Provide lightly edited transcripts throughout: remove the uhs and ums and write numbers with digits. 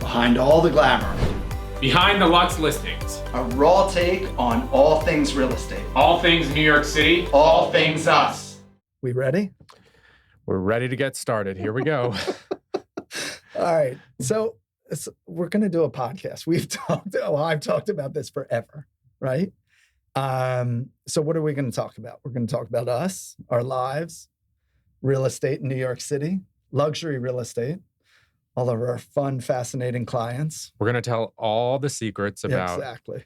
Behind all the glamour. Behind the Lux listings. A raw take on all things real estate. All things New York City. All things us. We ready? We're ready to get started. Here we go. All right. So we're going to do a podcast. I've talked about this forever, right? So what are we going to talk about? We're going to talk about us, our lives, real estate in New York City, luxury real estate, all of our fun, fascinating clients. We're going to tell all the secrets about exactly.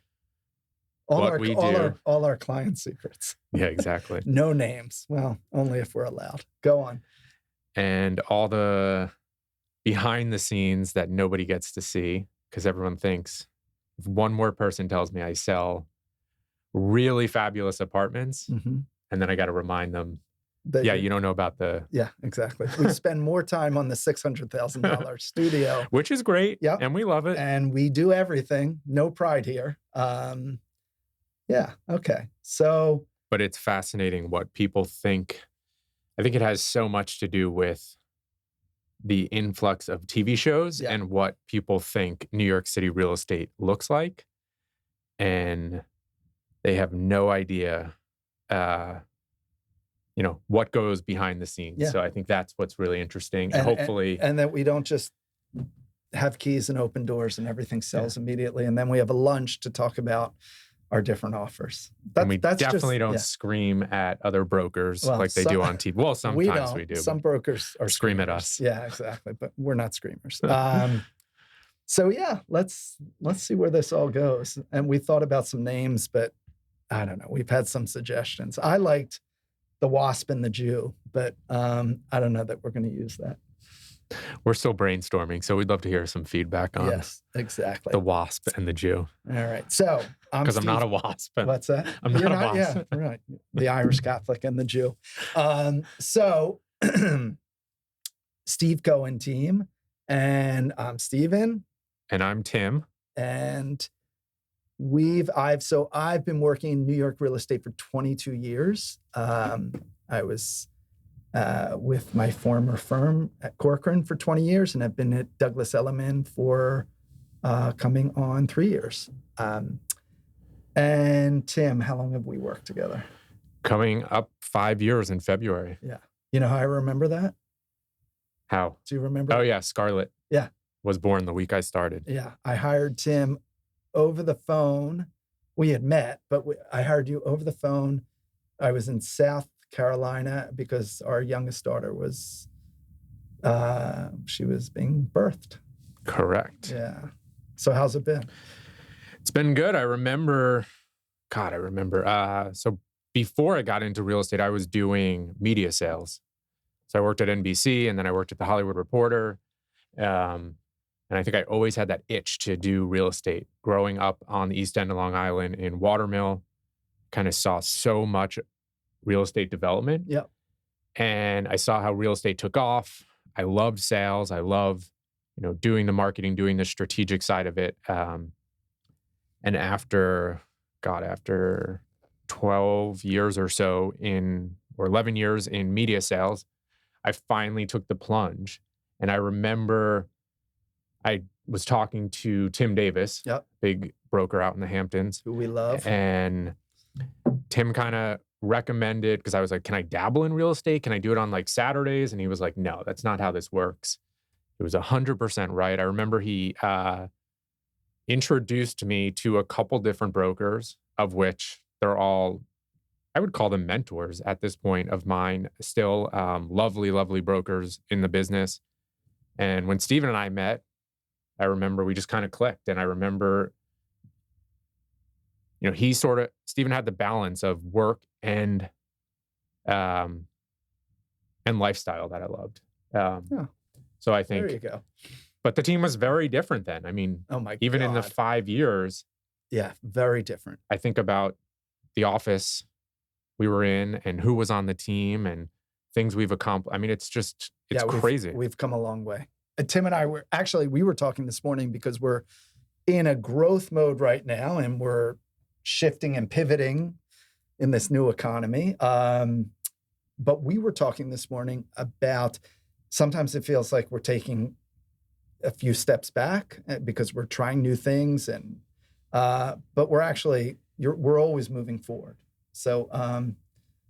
All our client secrets. Yeah, exactly. No names. Well, only if we're allowed. Go on. And all the behind the scenes that nobody gets to see, because everyone thinks if one more person tells me I sell really fabulous apartments, and then I got to remind them, you don't know about the... Yeah, exactly. We spend more time on the $600,000 studio. Which is great, yep. And we love it. And we do everything. No pride here. Yeah, okay. So... But it's fascinating what people think. I think it has so much to do with the influx of TV shows and what people think New York City real estate looks like. And they have no idea, what goes behind the scenes. Yeah. So I think that's what's really interesting. And hopefully... And that we don't just have keys and open doors and everything sells immediately. And then we have a lunch to talk about our different offers. And we definitely don't scream at other brokers like they do on TV. Well, sometimes we do. Some brokers are scream at us. Yeah, exactly. But we're not screamers. So yeah, let's see where this all goes. And we thought about some names, but I don't know. We've had some suggestions. I liked the Wasp and the Jew, but I don't know that we're going to use that. We're still brainstorming, so we'd love to hear some feedback on exactly the Wasp and the Jew. All right. So because I'm not a Wasp. What's that? I'm not a Wasp. Yeah, right. The Irish Catholic and the Jew. So Steve Cohen team, and I'm Steven. And I'm Tim. And I've been working in New York real estate for 22 years. I was with my former firm at Corcoran for 20 years, and I've been at Douglas Elliman for coming on 3 years. And Tim, how long have we worked together? Coming up 5 years in February. Yeah. You know how I remember that? How? Do you remember? Oh, yeah. Scarlett. Yeah. Was born the week I started. Yeah. I hired Tim over the phone. We had met, but I hired you over the phone. I was in South Carolina because our youngest daughter was, she was being birthed. Correct. Yeah. So how's it been? It's been good. I remember. So before I got into real estate, I was doing media sales. So I worked at NBC, and then I worked at The Hollywood Reporter. And I think I always had that itch to do real estate. Growing up on the East End of Long Island in Watermill, kind of saw so much real estate development. Yep. And I saw how real estate took off. I loved sales. I love, doing the marketing, doing the strategic side of it. And after 12 years or so or 11 years in media sales, I finally took the plunge. And I remember I was talking to Tim Davis, big broker out in the Hamptons. Who we love. And Tim kind of recommended, because I was like, can I dabble in real estate? Can I do it on like Saturdays? And he was like, no, that's not how this works. It was 100% right. I remember he introduced me to a couple different brokers, of which they're all, I would call them mentors at this point of mine, still lovely, lovely brokers in the business. And when Steven and I met, I remember we just kind of clicked. And I remember, Steven had the balance of work and lifestyle that I loved. So I think, there you go. But the team was very different then. I mean, even in the 5 years. Yeah, very different. I think about the office we were in and who was on the team and things we've accomplished. I mean, it's crazy. We've come a long way. And Tim and I we were talking this morning because we're in a growth mode right now and we're shifting and pivoting in this new economy. But we were talking this morning about sometimes it feels like we're taking a few steps back because we're trying new things, and but we're always moving forward. So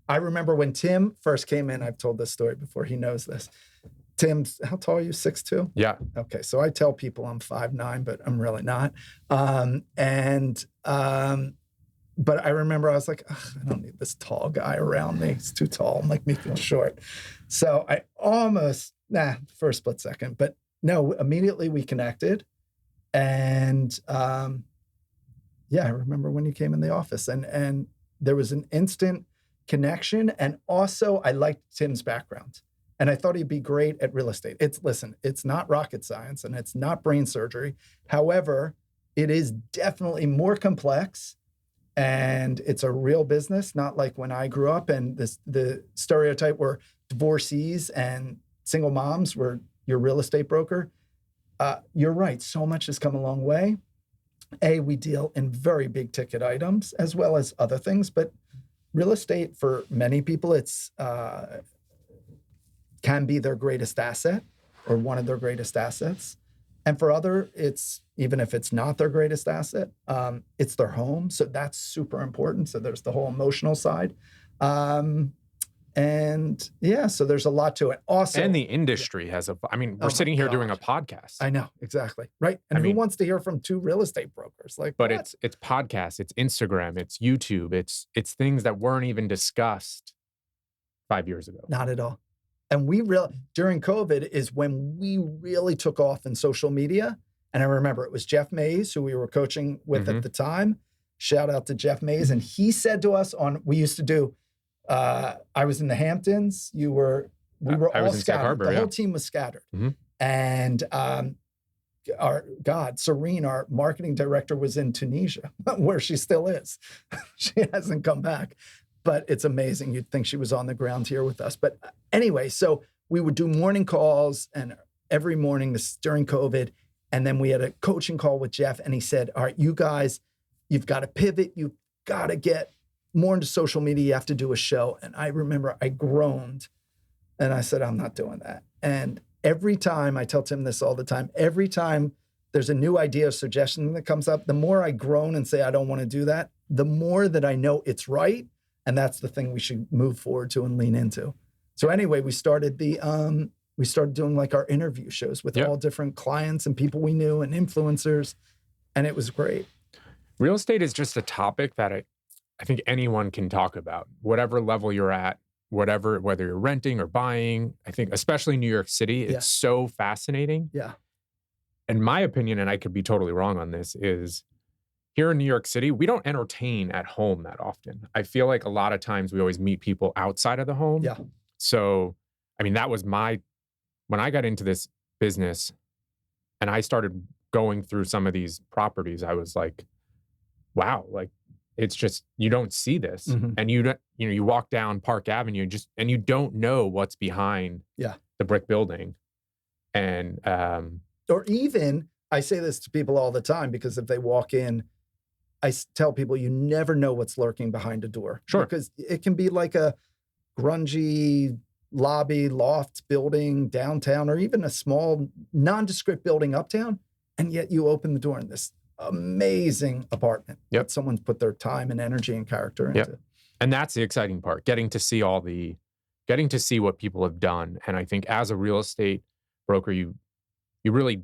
I remember when Tim first came in. I've told this story before. He knows this. Tim's, how tall are you? 6'2"? Yeah. Okay, so I tell people I'm 5'9", but I'm really not. But I remember I was like, I don't need this tall guy around me. He's too tall. I'm like, me feel short. So I almost, for a split second, but no, immediately we connected. And I remember when you came in the office and there was an instant connection. And also I liked Tim's background. And I thought he'd be great at real estate. It's not rocket science and it's not brain surgery. However, it is definitely more complex. And it's a real business, not like when I grew up and the stereotype where divorcees and single moms were your real estate broker. You're right. So much has come a long way. We deal in very big ticket items as well as other things, but real estate for many people, it's can be their greatest asset or one of their greatest assets. And for other, it's, even if it's not their greatest asset, it's their home. So that's super important. So there's the whole emotional side. So there's a lot to it. Also, And the industry has we're sitting here doing a podcast. I know, exactly. Right. And who wants to hear from two real estate brokers? But it's podcasts, it's Instagram, it's YouTube, it's things that weren't even discussed 5 years ago. Not at all. And during COVID is when we really took off in social media. And I remember it was Jeff Mays, who we were coaching with at the time. Shout out to Jeff Mays. And he said to us we used to do, I was in the Hamptons. We were all scattered. Harbor, the whole team was scattered. Mm-hmm. And Serene, our marketing director, was in Tunisia, where she still is. She hasn't come back. But it's amazing. You'd think she was on the ground here with us. But anyway, so we would do morning calls and every morning during COVID. And then we had a coaching call with Jeff. And he said, all right, you guys, you've got to pivot. You've got to get more into social media. You have to do a show. And I remember I groaned and I said, I'm not doing that. And every time, I tell Tim this all the time, every time there's a new idea or suggestion that comes up, the more I groan and say, I don't want to do that, the more that I know it's right. And that's the thing we should move forward to and lean into. So anyway, we started doing like our interview shows with all different clients and people we knew and influencers. And it was great. Real estate is just a topic that I think anyone can talk about, whatever level you're at, whether you're renting or buying. I think especially New York City, it's so fascinating. Yeah. In my opinion, and I could be totally wrong on this, is here in New York City, we don't entertain at home that often. I feel like a lot of times we always meet people outside of the home. Yeah. So, that was when I got into this business and I started going through some of these properties, I was like, wow, like it's just, you don't see this. Mm-hmm. And you walk down Park Avenue and you don't know what's behind the brick building. And, or even, I say this to people all the time because if they walk in, I tell people you never know what's lurking behind a door. Sure. Because it can be like a grungy lobby, loft building downtown, or even a small nondescript building uptown. And yet you open the door in this amazing apartment that someone's put their time and energy and character into. Yep. And that's the exciting part, getting to see what people have done. And I think as a real estate broker, you really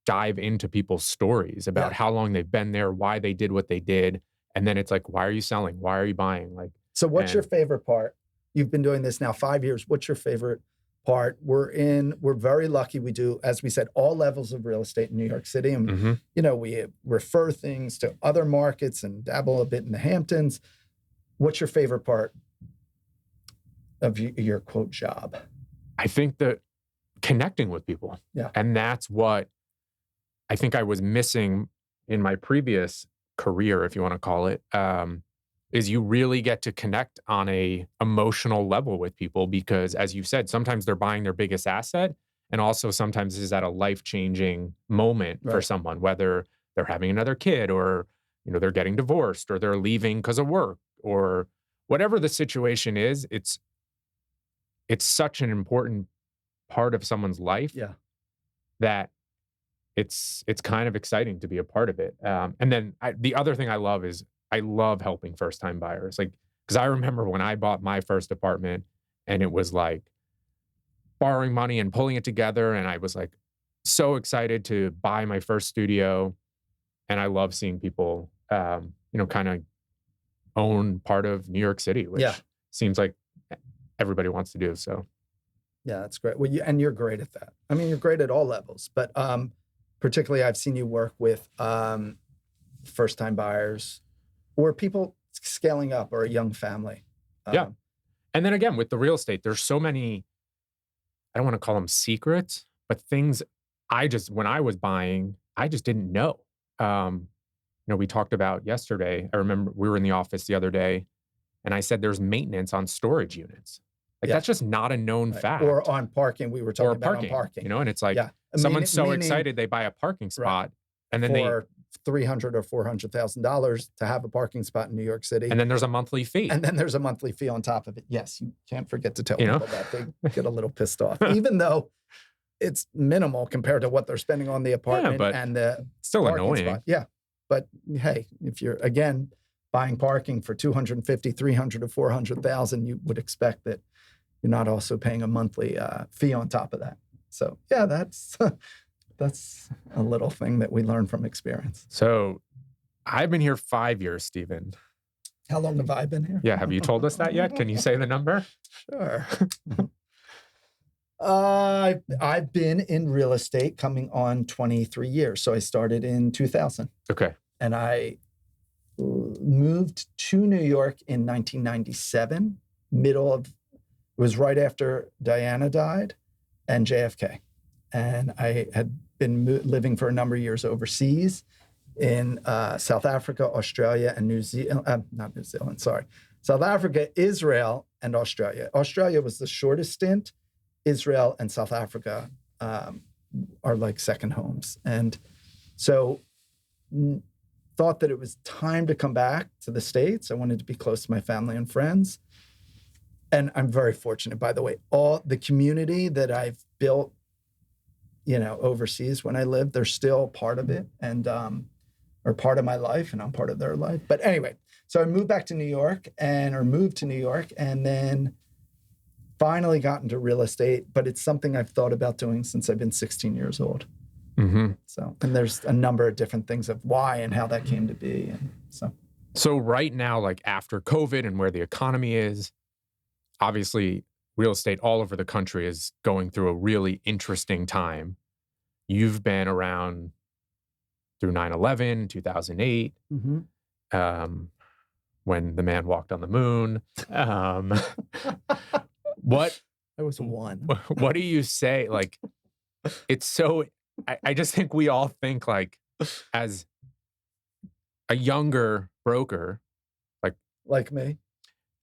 dive into people's stories about how long they've been there, why they did what they did. And then it's like, why are you selling? Why are you buying? So what's your favorite part? You've been doing this now 5 years. What's your favorite part? We're very lucky. We do, as we said, all levels of real estate in New York City. And, we refer things to other markets and dabble a bit in the Hamptons. What's your favorite part of your quote job? I think that connecting with people. Yeah. And that's what I think I was missing in my previous career, if you want to call it, is you really get to connect on a emotional level with people because, as you said, sometimes they're buying their biggest asset, and also sometimes is at a life-changing moment for someone, whether they're having another kid or they're getting divorced or they're leaving because of work or whatever the situation is. It's such an important part of someone's life that it's kind of exciting to be a part of it. And then the other thing I love is I love helping first time buyers. Like, because I remember when I bought my first apartment and it was like borrowing money and pulling it together. And I was like so excited to buy my first studio. And I love seeing people, kind of own part of New York City, which seems like everybody wants to do. So, yeah, that's great. Well, and you're great at that. I mean, you're great at all levels, but particularly I've seen you work with first-time buyers or people scaling up or a young family. Yeah. And then again, with the real estate, there's so many, I don't want to call them secrets, but things when I was buying, I just didn't know. We talked about yesterday. I remember we were in the office the other day and I said there's maintenance on storage units. Like that's just not a known fact. Or on parking. We were talking about on parking. And it's like someone's so excited they buy a parking spot and then for $300,000 or $400,000 to have a parking spot in New York City. And then there's a monthly fee. And then there's a monthly fee on top of it. Yes, you can't forget to tell people that. They get a little pissed off, even though it's minimal compared to what they're spending on the apartment and the still annoying. Spot. Yeah. But hey, if you're again buying parking for $250,000, $300,000 to $400,000, you would expect that you're not also paying a monthly fee on top of that. So yeah, that's a little thing that we learn from experience. So I've been here 5 years, Stephen. How long have I been here? Yeah, have you told us that yet? Can you say the number? Sure. I've been in real estate coming on 23 years. So I started in 2000. Okay. And I moved to New York in 1997, it was right after Diana died and JFK. And I had been living for a number of years overseas in South Africa, Australia, and South Africa, Israel, and Australia. Australia was the shortest stint. Israel and South Africa are like second homes. And so thought that it was time to come back to the States. I wanted to be close to my family and friends. And I'm very fortunate, by the way, all the community that I've built, overseas when I lived, they're still part of it and are part of my life, and I'm part of their life. But anyway, so I moved to New York and then finally got into real estate, but it's something I've thought about doing since I've been 16 years old. Mm-hmm. So, and there's a number of different things of why and how that came to be. And so right now, like after COVID and where the economy is, obviously real estate all over the country is going through a really interesting time. You've been around through 9/11, 2008, when the man walked on the moon. What I was one. What do you say? Like, it's so, I just think we all think like as a younger broker, like me.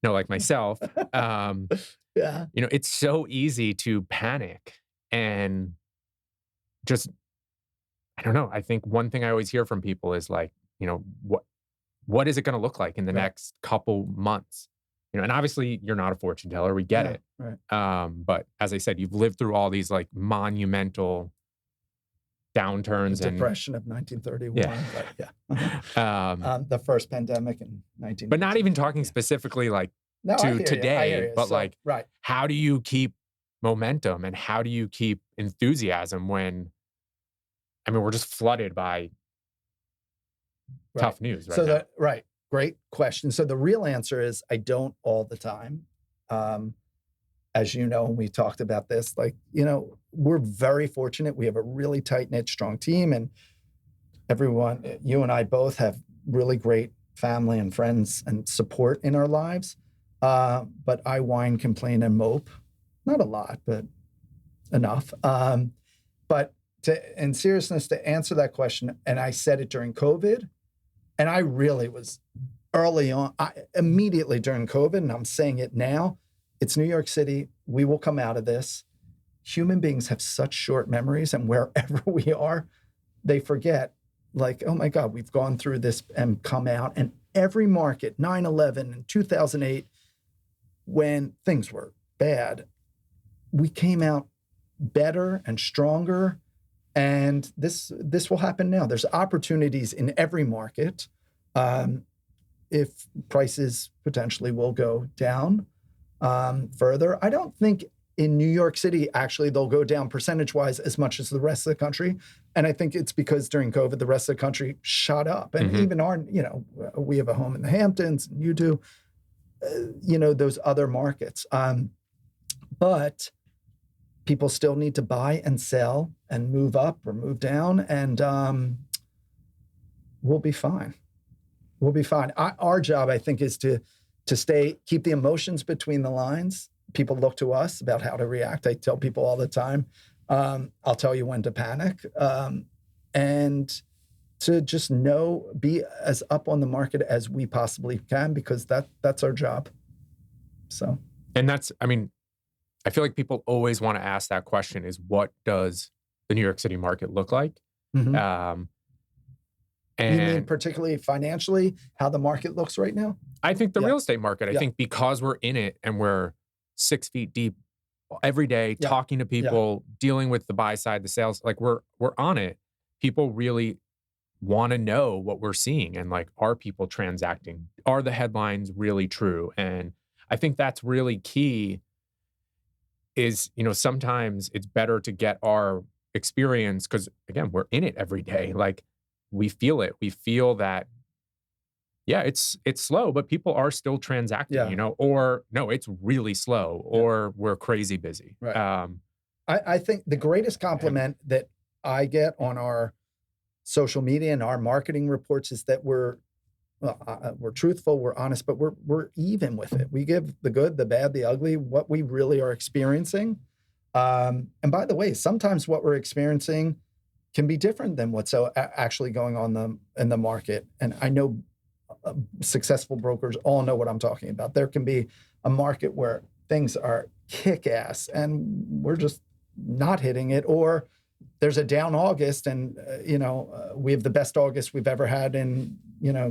No, like myself. Yeah. It's so easy to panic and just, I don't know. I think one thing I always hear from people is like, what is it going to look like in the next couple months? And obviously you're not a fortune teller. We get it. Right. But as I said, you've lived through all these like monumental downturns the and depression of 1931. Yeah. But the first pandemic in 19. But not even talking specifically like to today, but so, how do you keep momentum and how do you keep enthusiasm when, we're just flooded by tough news right now. Great question. So the real answer is I don't all the time. As you know, and we talked about this, we're very fortunate. We have a really tight-knit, strong team, and everyone, you and I both have really great family and friends and support in our lives. But I whine, complain, and mope. Not a lot, but enough. But in seriousness, to answer that question, and I said it during COVID, and I really was early on, immediately during COVID, and I'm saying it now, it's New York City. We will come out of this. Human beings have such short memories, and wherever we are, they forget, like, oh my God, we've gone through this and come out. And every market, 9/11 and 2008, when things were bad, we came out better and stronger And this will happen now. There's opportunities in every market. If prices potentially will go down further. I don't think in New York City, actually, they'll go down percentage-wise as much as the rest of the country. And I think it's because during COVID, the rest of the country shot up. And even we have a home in the Hamptons, and you do, those other markets. But people still need to buy and sell and move up or move down, and we'll be fine. We'll be fine. Our job, I think, is to keep the emotions between the lines. People look to us about how to react. I tell people all the time, I'll tell you when to panic, and to just be as up on the market as we possibly can, because that's our job. So, and I feel like people always want to ask that question: is what does the New York City market look like? Mm-hmm. And you mean particularly financially, how the market looks right now? I think the real estate market, I think because we're in it and we're 6 feet deep every day, talking to people, dealing with the buy side, the sales, like we're on it. People really want to know what we're seeing, and like, are people transacting? Are the headlines really true? And I think that's really key. Is, sometimes it's better to get our experience, because again, we're in it every day. Like, we feel it. We feel that, it's slow, but people are still transacting, or no, it's really slow, or we're crazy busy. Right. I think the greatest compliment that I get on our social media and our marketing reports is that we're truthful, we're honest, but we're even with it. We give the good, the bad, the ugly, what we really are experiencing. And by the way, sometimes what we're experiencing can be different than what's actually going on in the market. And I know successful brokers all know what I'm talking about. There can be a market where things are kick-ass and we're just not hitting it, or there's a down August and we have the best August we've ever had in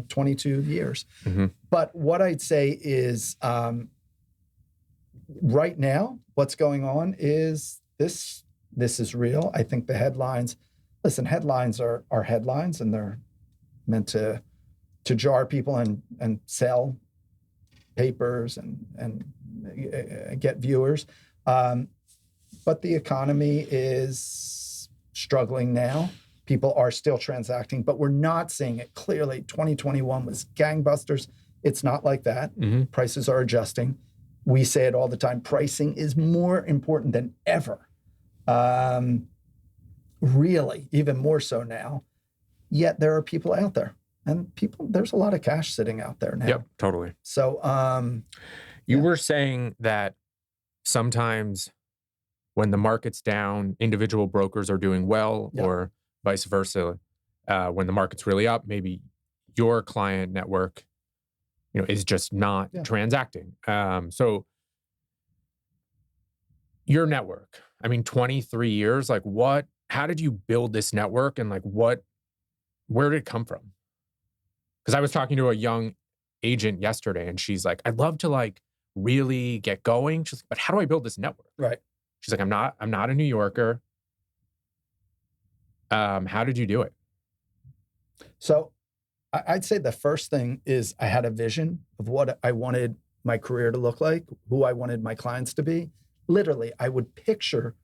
22 years. Mm-hmm. But what I'd say is right now what's going on is this is real. I think the headlines are headlines, and they're meant to jar people and sell papers and get viewers. But the economy is struggling now. People are still transacting, but we're not seeing it clearly. 2021 was gangbusters. It's not like that. Mm-hmm. Prices are adjusting. We say it all the time. Pricing is more important than ever. Really, even more so now. Yet there are people out there. And there's a lot of cash sitting out there now. Yep, totally. So, you were saying that sometimes when the market's down, individual brokers are doing well, or vice versa. When the market's really up, maybe your client network, is just not transacting. So your network, 23 years, like how did you build this network, and like where did it come from? Because I was talking to a young agent yesterday, and she's like, I'd love to like really get going. She's like, but how do I build this network? right. She's like, I'm not a New Yorker. How did you do it? So I'd say the first thing is I had a vision of what I wanted my career to look like, who I wanted my clients to be. Literally, I would picture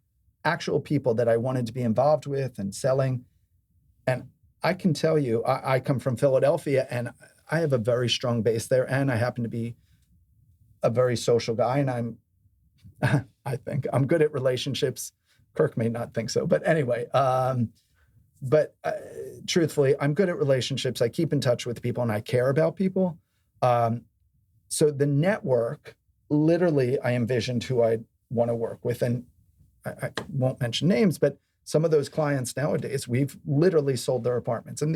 actual people that I wanted to be involved with and selling. And I can tell you, I come from Philadelphia, and I have a very strong base there, and I happen to be a very social guy, and I think I'm good at relationships. Kirk may not think so, but anyway, truthfully, I'm good at relationships. I keep in touch with people, and I care about people. So the network, literally, I envisioned who I'd want to work with, and I won't mention names, but some of those clients nowadays, we've literally sold their apartments. And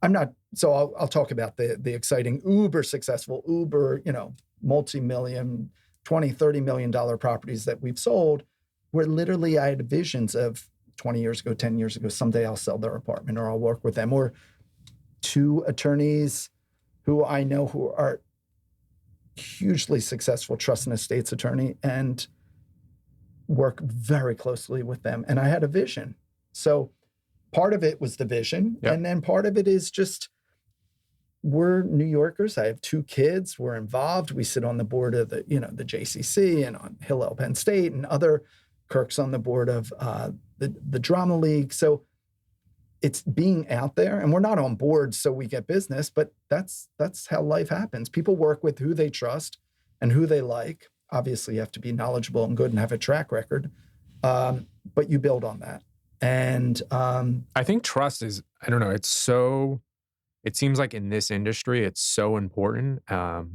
I'll talk about the exciting, uber successful, multi-million, $20, $30 million properties that we've sold, where literally I had visions of 20 years ago, 10 years ago, someday I'll sell their apartment or I'll work with them. Or 2 attorneys who I know who are hugely successful trust and estates attorney, and work very closely with them. And I had a vision So part of it was the vision. Yep. And then part of it is just, we're New Yorkers. I have 2 kids. We're involved. We sit on the board of the JCC and on Hillel Penn State, and other Kirk's on the board of the Drama League. So it's being out there, and we're not on board so we get business, but that's how life happens. People work with who they trust and who they like. Obviously, you have to be knowledgeable and good and have a track record, but you build on that. And I think trust is, I don't know, it seems like in this industry, it's so important.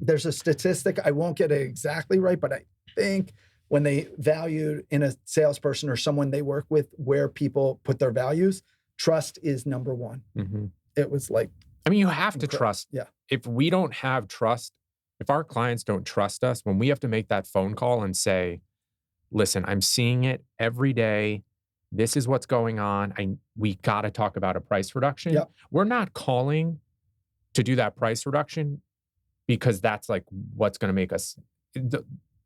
There's a statistic, I won't get it exactly right, but I think when they valued in a salesperson or someone they work with where people put their values, trust is number 1. Mm-hmm. It was like, I mean, you have to trust. Yeah. If we don't have trust, if our clients don't trust us, when we have to make that phone call and say, listen, I'm seeing it every day. This is what's going on. We got to talk about a price reduction. Yep. We're not calling to do that price reduction because that's like what's going to make us.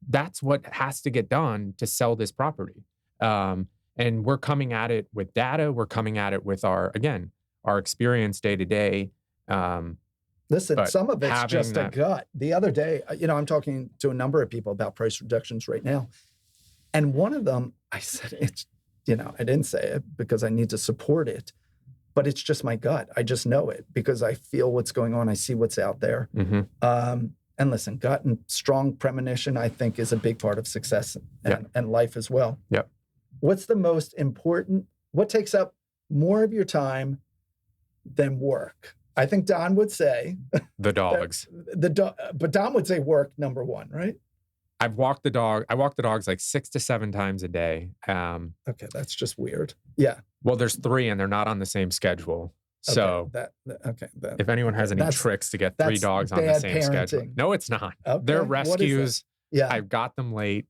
That's what has to get done to sell this property. And we're coming at it with data. We're coming at it with our experience day to day. Listen, some of it's just a gut. The other day, I'm talking to a number of people about price reductions right now. And one of them, I said, I didn't say it because I need to support it, but it's just my gut. I just know it because I feel what's going on. I see what's out there. Mm-hmm. And listen, gut and strong premonition, I think, is a big part of success and life as well. Yep. What's the most important? What takes up more of your time than work? I think Don would say the dogs. But Don would say work number 1, right? I walk the dogs like 6 to 7 times a day. Okay, that's just weird. Yeah. Well, there's 3 and they're not on the same schedule. So if anyone has any tricks to get 3 dogs on the same parenting. schedule. No, it's not. Okay. They're rescues. Yeah. I got them late.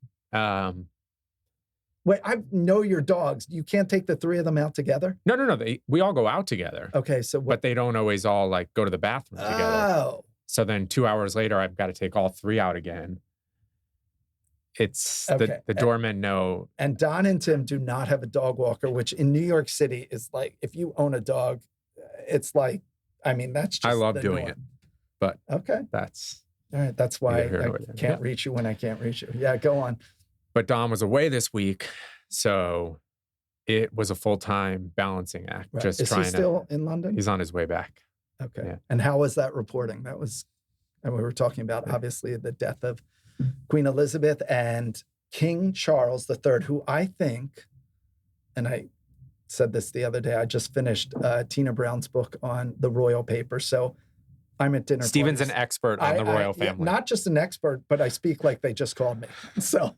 Wait, I know your dogs. You can't take the 3 of them out together? No. We all go out together. Okay, so but they don't always all like go to the bathroom together. Oh. So then 2 hours later, I've got to take all 3 out again. It's the doormen know. And Don and Tim do not have a dog walker, which in New York City is like, if you own a dog, it's like, that's just I love doing it. But that's all right. That's why I can't reach you when I can't reach you. Yeah, go on. But Don was away this week, so it was a full-time balancing act. Right. Is he still in London? He's on his way back. Okay. Yeah. And how was that reporting? And we were talking about, obviously, the death of Queen Elizabeth and King Charles III, who I think, and I said this the other day, I just finished Tina Brown's book on the royal paper. So I'm at dinner. Steven's parties. an expert on the royal family. Not just an expert, but I speak like they just called me. So,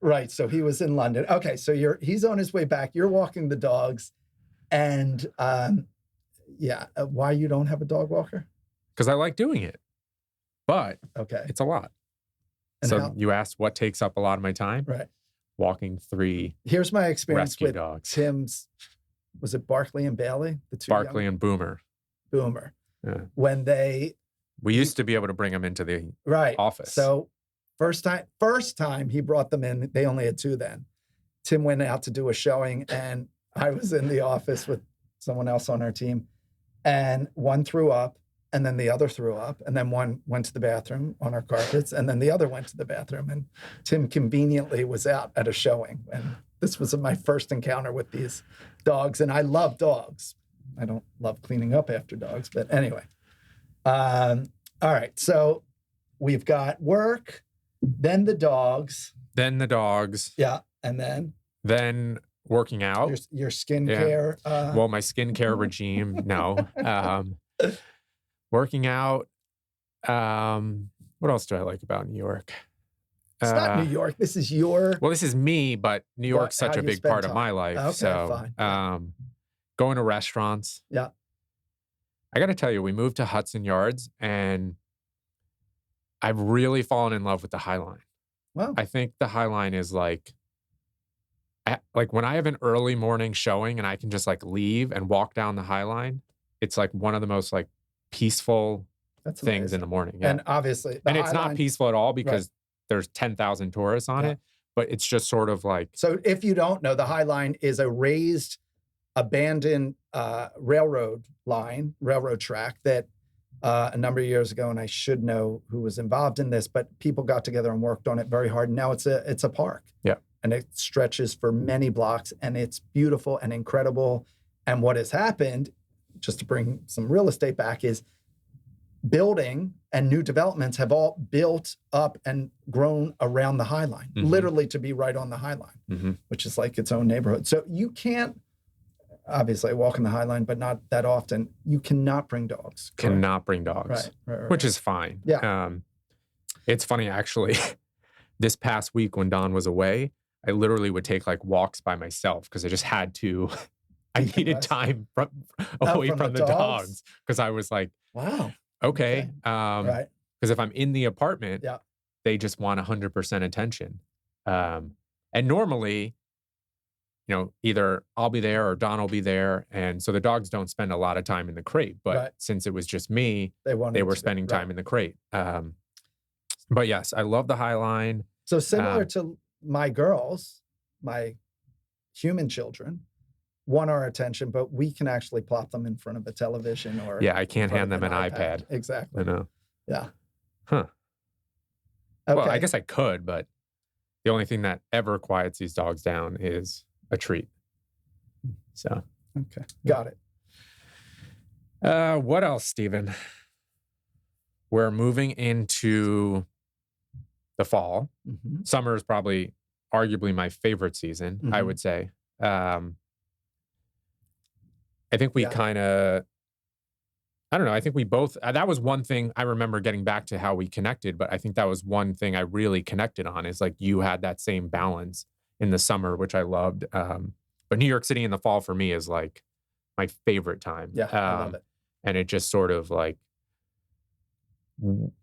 right. So he was in London. Okay. So he's on his way back. You're walking the dogs. And why you don't have a dog walker? Because I like doing it. But it's a lot. And so you asked what takes up a lot of my time? Right. Walking 3 Here's my experience with dogs. Tim's, was it Barkley and Bailey? The 2 Barkley and Boomer. Boomer. Yeah. When we used to be able to bring them into the office. So first time he brought them in, they only had 2 then. Tim went out to do a showing and I was in the office with someone else on our team and one threw up. And then the other threw up, and then one went to the bathroom on our carpets, and then the other went to the bathroom. And Tim conveniently was out at a showing. And this was my first encounter with these dogs. And I love dogs. I don't love cleaning up after dogs, but anyway. All right. So we've got work, then the dogs. Yeah. And then working out. Your skincare. Yeah. Well, my skincare regime, no. Working out. What else do I like about New York? It's not New York. This is this is me, but New York's such a big part of my life. Okay, so, fine. Going to restaurants. Yeah. I got to tell you, we moved to Hudson Yards and I've really fallen in love with the High Line. Wow. I think the High Line is like when I have an early morning showing and I can just like leave and walk down the High Line, it's like one of the most like peaceful things in the morning. Yeah. And obviously, and it's not peaceful at all because there's 10,000 tourists on it, but it's just sort of like, So if you don't know, the High Line is a raised, abandoned railroad track that a number of years ago, and I should know who was involved in this, but people got together and worked on it very hard. And now it's a park. Yeah. And it stretches for many blocks, and it's beautiful and incredible. And what has happened, just to bring some real estate back, is building and new developments have all built up and grown around the High Line, literally to be right on the High Line, which is like its own neighborhood. So you can't, obviously I walk in the High Line, but not that often. You cannot bring dogs. Correct? Cannot bring dogs, right. which is fine. Yeah. It's funny, actually. This past week when Dawn was away, I literally would take like walks by myself because I just had to. I needed time away from the dogs because I was like, wow. Okay. Right. Because if I'm in the apartment, Yeah. they just want 100% attention. And normally, either I'll be there or Don will be there. And so the dogs don't spend a lot of time in the crate. But since it was just me, they were spending time in the crate. But yes, I love the High Line. So similar to my girls, my human children, want our attention, but we can actually plop them in front of a television or I can't hand them an iPad. Exactly. I know. Yeah. Huh. Okay. Well, I guess I could, but the only thing that ever quiets these dogs down is a treat. So. Okay. Got it. What else, Stephen? We're moving into the fall. Summer is probably arguably my favorite season, I would say. I think we kind of, I don't know. I think we both, that was one thing I remember getting back to how we connected, but I think that was one thing I really connected on is like you had that same balance in the summer, which I loved. But New York City in the fall for me is like my favorite time. Yeah, I love it. And it just sort of like,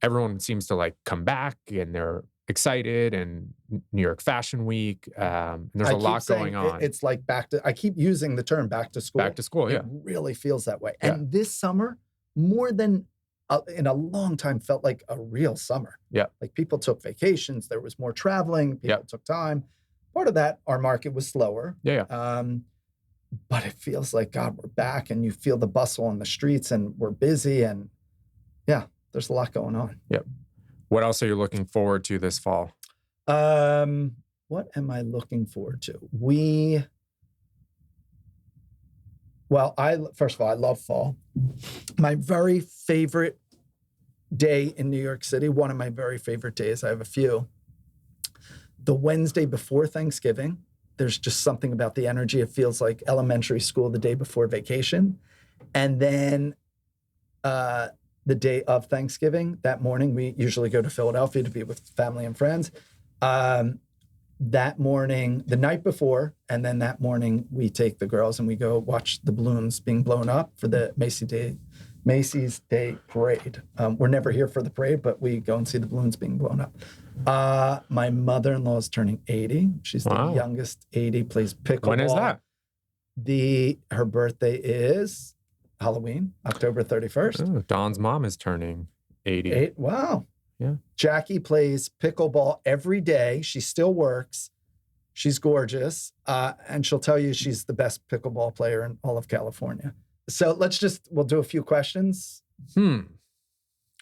everyone seems to like come back and they're excited, and New York Fashion Week. And there's a lot going on. It's like I keep using the term back to school. Back to school, yeah. It really feels that way. Yeah. And this summer, more than in a long time, felt like a real summer. Yeah. Like people took vacations. There was more traveling. People took time. Part of that, our market was slower. Yeah. But it feels like, God, we're back, and you feel the bustle on the streets, and we're busy, and there's a lot going on. Yep. What else are you looking forward to this fall? What am I looking forward to? First of all, I love fall. My very favorite day in New York City, one of my very favorite days, I have a few. The Wednesday before Thanksgiving, there's just something about the energy. It feels like elementary school the day before vacation. And then the day of Thanksgiving, that morning, we usually go to Philadelphia to be with family and friends. That morning, the night before, and then that morning, we take the girls and we go watch the balloons being blown up for the Macy's Day Parade. We're never here for the parade, but we go and see the balloons being blown up. My mother-in-law is turning 80. She's the youngest 80, plays pickleball. When is that? Her birthday is Halloween, October 31st. Oh, Dawn's mom is turning 80. Wow. Yeah. Jackie plays pickleball every day. She still works. She's gorgeous. And she'll tell you she's the best pickleball player in all of California. So we'll do a few questions.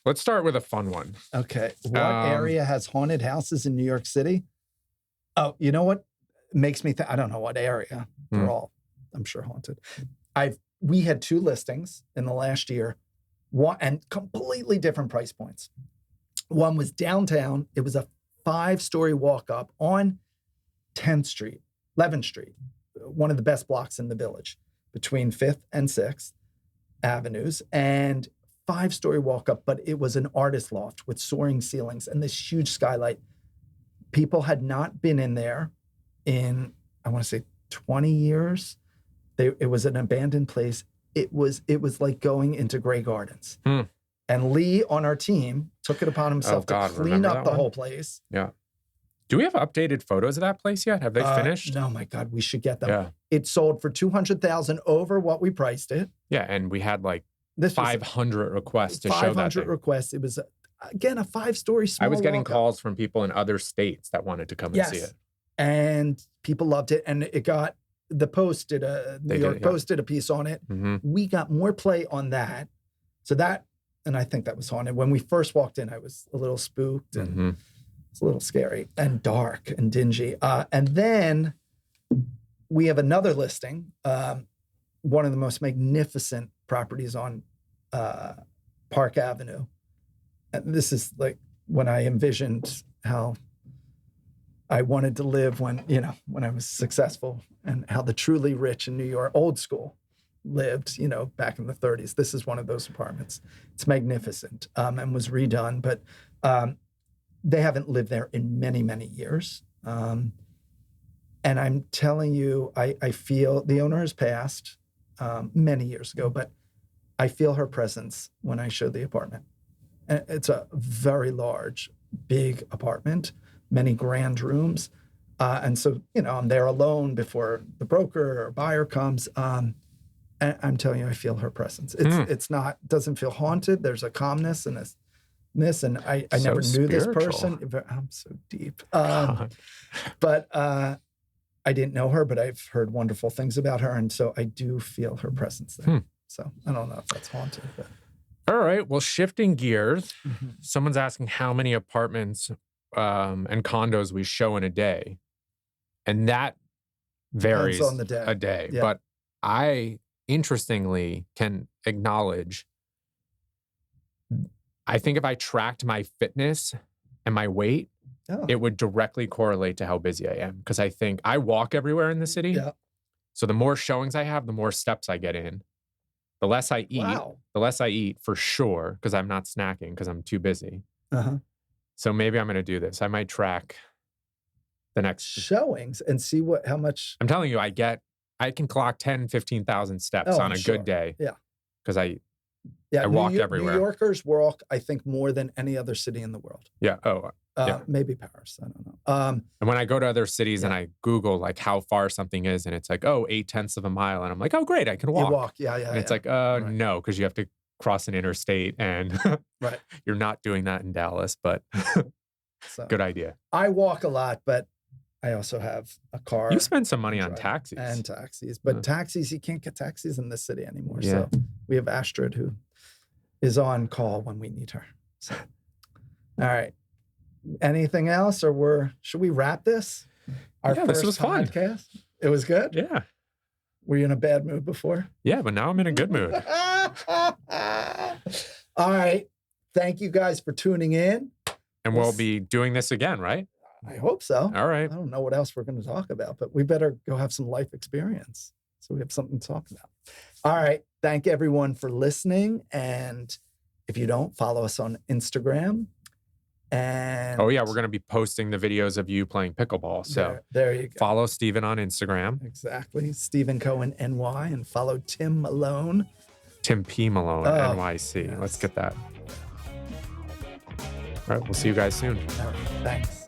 Let's start with a fun one. Okay. What area has haunted houses in New York City? Oh, you know what makes me think? I don't know what area. They're all, I'm sure, haunted. We had 2 listings in the last year, and completely different price points. One was downtown. It was a 5-story walk up on 11th Street, one of the best blocks in the village, between 5th and 6th Avenues, and 5-story walk up, but it was an artist loft with soaring ceilings and this huge skylight. People had not been in there in, I want to say, 20 years. It was an abandoned place. It was like going into Grey Gardens. And Lee on our team took it upon himself to clean up the whole place. Yeah. Do we have updated photos of that place yet? Have they finished? No, my God, we should get them. Yeah. It sold for $200,000 over what we priced it. Yeah, and we had like 500 requests to show that 500 requests. It was, again, a 5-story small I was getting walk-up. calls from people in other states that wanted to come and see it. and people loved it. And it got, the Post did a, New York Post did a piece on it. Mhm. We got more play on that. So that, and I think that was haunted. When we first walked in, I was a little spooked and Mhm. it's a little scary and dark and dingy. And then we have another listing, one of the most magnificent properties on Park Avenue. And this is like when I envisioned how I wanted to live when, you know, when I was successful, and how the truly rich in New York, old school, lived, you know, back in the 30s. This is one of those apartments. It's magnificent, and was redone, but they haven't lived there in many, many years. And I'm telling you, I feel the owner has passed many years ago, but I feel her presence when I show the apartment. And it's a very large, big apartment, many grand rooms. And so, you know, I'm there alone before the broker or buyer comes. And I'm telling you, I feel her presence. It's not, doesn't feel haunted. There's a calmness and this, and I So never knew this spiritual. person. I'm so deep. But I didn't know her, but I've heard wonderful things about her. And so I do feel her presence there. So I don't know if that's haunted, but. All right. Well, shifting gears, someone's asking how many apartments and condos we show in a day. And that varies Depends on the day. a day. Yeah. But I, interestingly, can acknowledge, I think if I tracked my fitness and my weight, Oh. it would directly correlate to how busy I am. Because I think I walk everywhere in the city. Yeah. So the more showings I have, the more steps I get in. The less I eat, Wow. the less I eat for sure, because I'm not snacking because I'm too busy. Uh-huh. So maybe I'm going to do this. I might track the next. Showings and see how much. I'm telling you, I can clock 10, 15,000 steps Oh, on a sure. good day. Yeah. Because I Yeah, walk everywhere. New Yorkers walk, I think, more than any other city in the world. yeah. Oh, yeah. Maybe Paris. I don't know. and when I go to other cities and I Google like how far something is, and it's like, 8/10 of a mile. And I'm like, oh, great, I can walk. You walk. Yeah. And it's like, Right. no, because you have to cross an interstate and Right. you're not doing that in Dallas, but So good idea. I walk a lot, but I also have a car. You spend some money on drive taxis. and taxis, but Yeah. taxis, you can't get taxis in this city anymore. Yeah. So we have Astrid who is on call when we need her. So, all right. Anything else, or should we wrap this? Our Yeah, this first was fun. podcast. It was good. Yeah. Were you in a bad mood before? Yeah, but now I'm in a good mood. All right. Thank you guys for tuning in. And we'll be doing this again, right? I hope so. All right. I don't know what else we're going to talk about, but we better go have some life experience so we have something to talk about. All right. Thank everyone for listening. And if you don't, follow us on Instagram. And Oh, yeah. We're going to be posting the videos of you playing pickleball. So there you go. follow Steven on Instagram, Exactly. Stephen Cohen, NY, and follow Tim Malone. Tim P. Malone, Oh, NYC. yes. Let's get that. All right. We'll see you guys soon. All right. Thanks.